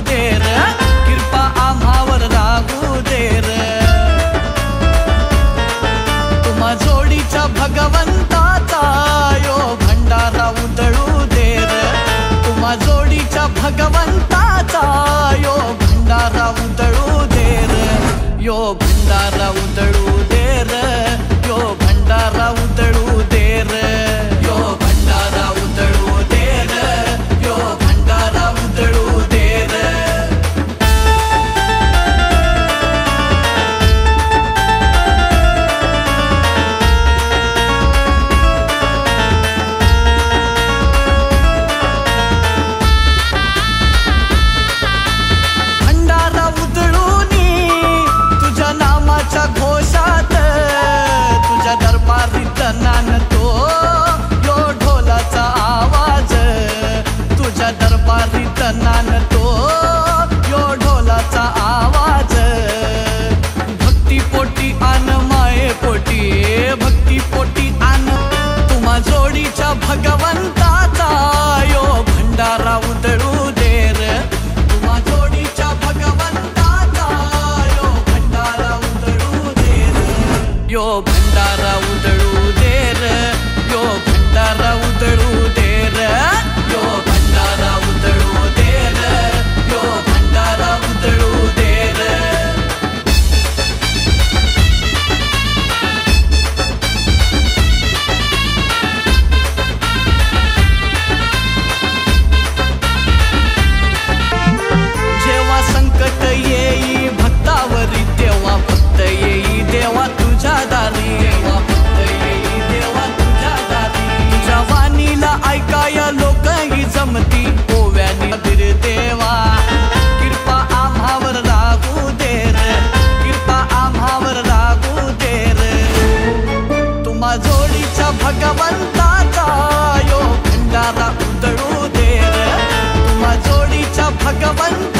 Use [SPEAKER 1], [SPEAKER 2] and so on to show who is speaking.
[SPEAKER 1] देर, कृपा आम्हावर लागू देर। तुम्हा जोडीच्या भगवंताचा यो भंडारा उधळू देर, तुम्हा जोडीच्या भगवंताचा यो भंडारा उधळू देर, यो भंडारा उधळू देर, यो भंडारा उधळू देर, यो भंडारा उधळू देर, यो भंडारा उधळू देर। भंडारा उधळूनी तुझ्या नामाच्या घोषात, तुझ्या दरबारीत नांदतो यो ढोलाचा आवाज, तुझ्या दरबारीत नांदतो यो ढोलाचा आवाज। भक्तिपोटी आन मायेपोटी, भक्तिपोटी आन तुम्हा जोडीच्या भगवंताचा यो भंडारा उधळू देर, तुम्हा जोडीच्या भगवंताचा यो भंडारा उधळू देर, यो भंडारा उधळू देर, यो भंडारा उधळू देर, यो भंडारा उधळू देर, यो भंडारा उधळू देर। जेव्हा संकट येई भक्तावरी, तेव्हा भक्त येई देवा तुझ्या दारी, तेव्हा भक्त येई देवा तुझ्या दारी। तुझ्या वाणीला ऐकाया लोकही जमती, ओव्यानी बीर देवा, कृपा आम्हावर लागू देर, कृपा आम्हावर लागू देर। तुम्हा जोडीच्या भगवंताचा यो भंडारा उधळू देर, तुम्हा जोडीच्या भगवंत